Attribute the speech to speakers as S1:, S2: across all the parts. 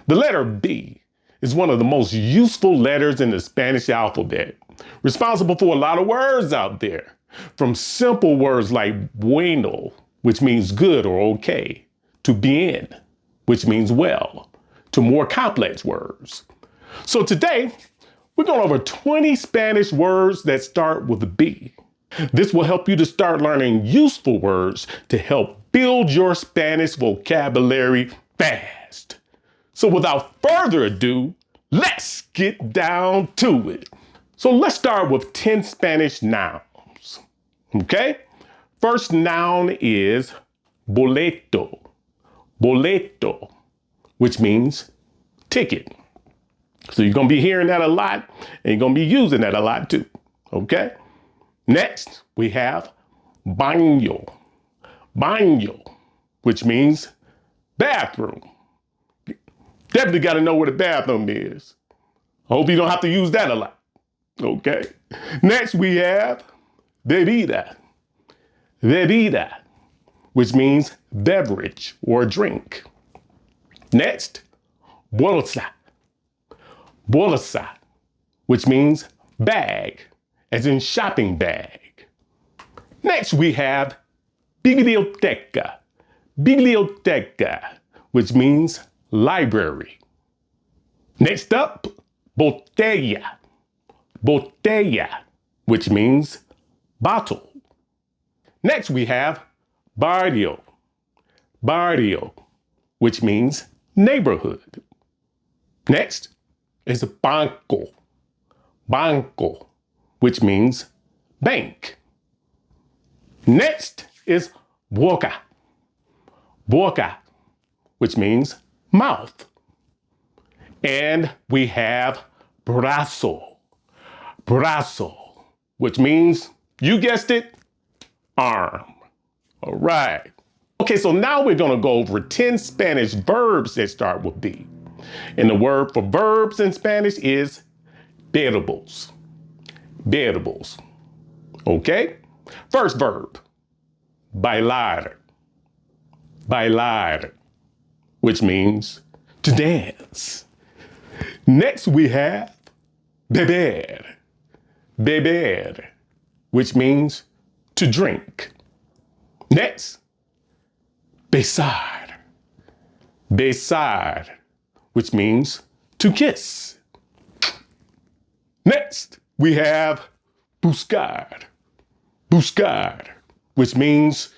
S1: The letter B is one of the most useful letters in the Spanish alphabet, responsible for a lot of words out there, from simple words like bueno, which means good or okay, to bien, which means well, to more complex words. So today, we're going over 20 Spanish words that start with B. This will help you to start learning useful words to help build your Spanish vocabulary fast. So without further ado, let's get down to it. So let's start with 10 Spanish nouns. Okay? First noun is boleto. Boleto, which means ticket. So you're going to be hearing that a lot, and you're going to be using that a lot too. Okay? Next, we have baño. Baño, which means bathroom. Definitely got to know what a bathroom is. I hope you don't have to use that a lot. Okay? Next, we have bebida. Bebida, which means beverage or drink. Next, bolsa. Bolsa, which means bag, as in shopping bag. Next, we have biblioteca. Biblioteca, which means library. Next up, botella. Botella, which means bottle. Next, we have barrio. Barrio, which means neighborhood. Next is banco. Banco, which means bank. Next is boca. Boca, which means mouth. And we have brazo. Brazo, which means, you guessed it, arm. All right. Okay, so now we're going to go over 10 Spanish verbs that start with B. And the word for verbs in Spanish is verbos. Verbos. Okay? First verb, bailar. Bailar, which means to dance. Next we have beber. Beber, which means to drink. Next, besar. Besar, which means to kiss. Next, we have buscar. Buscar, which means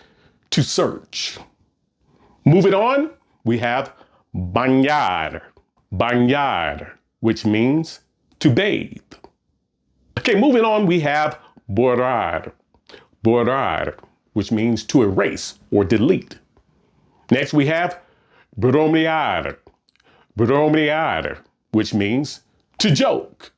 S1: to search. Moving on, we have bañar. Bañar, which means to bathe. Okay, moving on, we have borrar. Borrar, which means to erase or delete. Next, we have bromear. Bromear, which means to joke.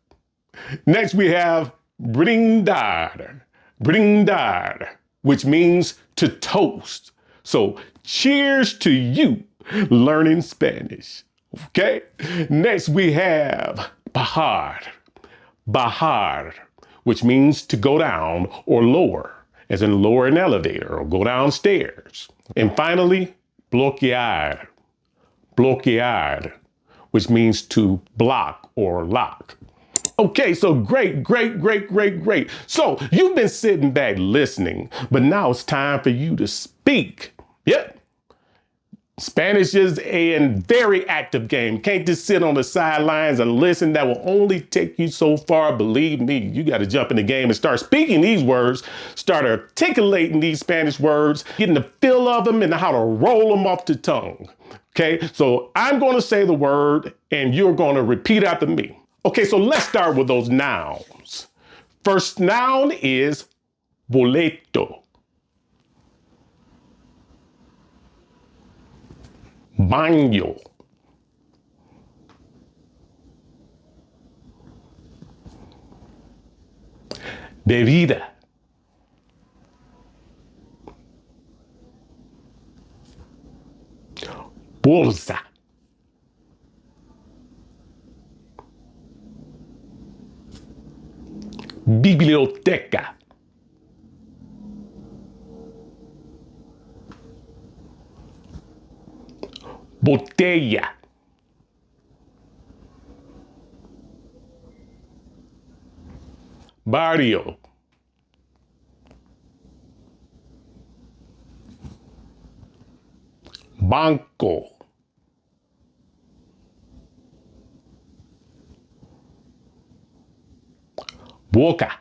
S1: Next, we have brindar. Brindar, which means to toast. So, cheers to you learning Spanish. Okay? Next, we have bajar. Bajar, which means to go down or lower, as in lower an elevator or go downstairs. And finally, bloquear. Bloquear, which means to block or lock. Okay, so great. So you've been sitting back listening, but now it's time for you to speak. Yep. Spanish is a very active game. Can't just sit on the sidelines and listen. That will only take you so far. Believe me, you got to jump in the game and start speaking these words, start articulating these Spanish words, getting the feel of them and how to roll them off the tongue. Okay, so I'm going to say the word and you're going to repeat after me. Okay, so let's start with those nouns. First noun is boleto. Baño. Bebida. Bolsa. Biblioteca. Botella. Barrio. Banco. Boca.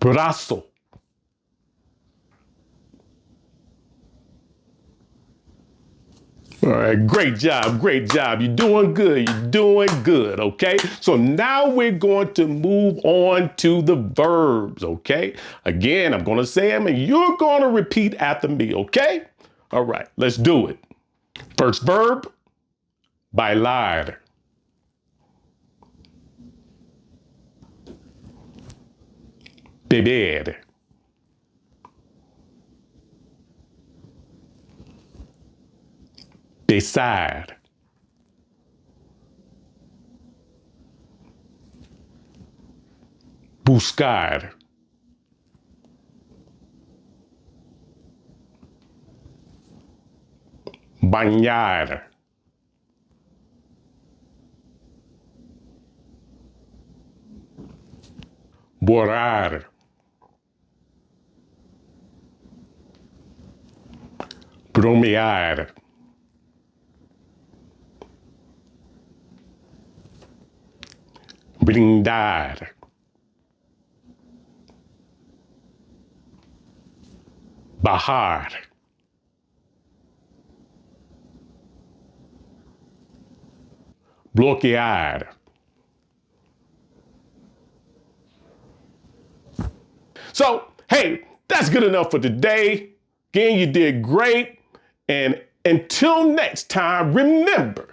S1: Brazo. All right, great job, great job. You're doing good, you're doing good, okay? So now we're going to move on to the verbs, okay? Again, I'm gonna say them and you're gonna repeat after me, okay? All right, let's do it. First verb, bailar. Beber. Besar. Buscar. Bañar. Borrar. Bromear. Brindar. Bajar. Bloquear. So, hey, that's good enough for today. Again, you did great. And until next time, remember,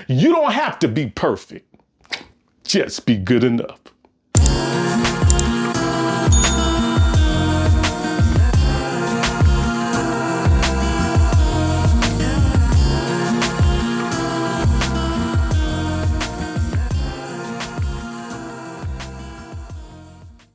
S1: you don't have to be perfect. Just be good enough.